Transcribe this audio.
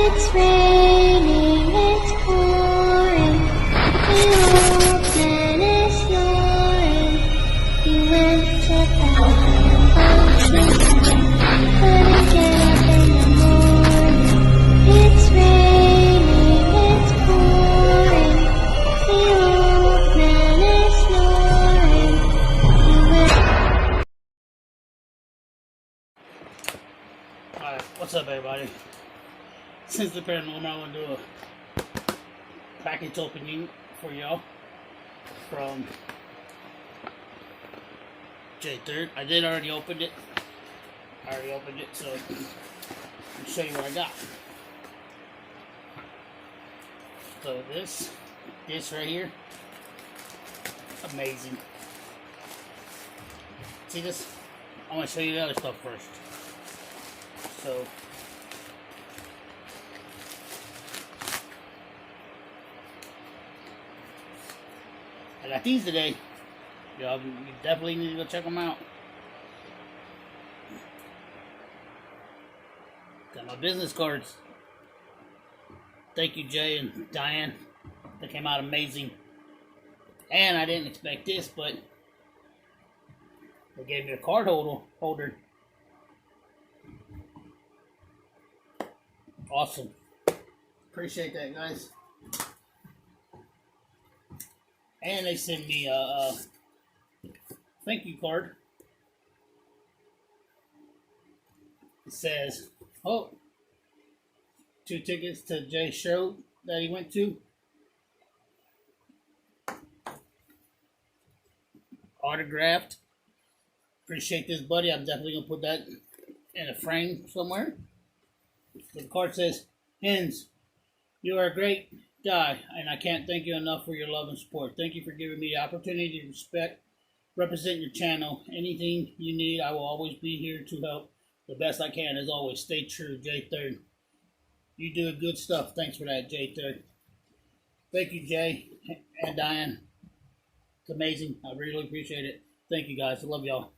It's raining, it's pouring, the old man is snoring. He went to bed, couldn't get up in the morning. It's raining, it's pouring, the old man is snoring. He went. Alright, what's up everybody? Since the paranormal, I want to do a package opening for y'all from jay3rd. I did already open it. So I'll show you what I got. So this right here, amazing. See this? I want to show you the other stuff first. So I got these today. Y'all, you definitely need to go check them out. Got my business cards. Thank you, Jay and Diane. They came out amazing. And I didn't expect this, but they gave me a card holder. Awesome. Appreciate that, guys. And they sent me a thank you card. It says, oh, 2 tickets to Jay's show that he went to. Autographed. Appreciate this, buddy. I'm definitely going to put that in a frame somewhere. The card says, Hens, you are a great guy, and I can't thank you enough for your love and support. Thank you for giving me the opportunity to represent your channel. Anything you need, I will always be here to help the best I can. As always, stay true, jay3rd. You do good stuff. Thanks for that, jay3rd. Thank you, Jay and Diane. It's amazing. I really appreciate it. Thank you, guys. I love y'all.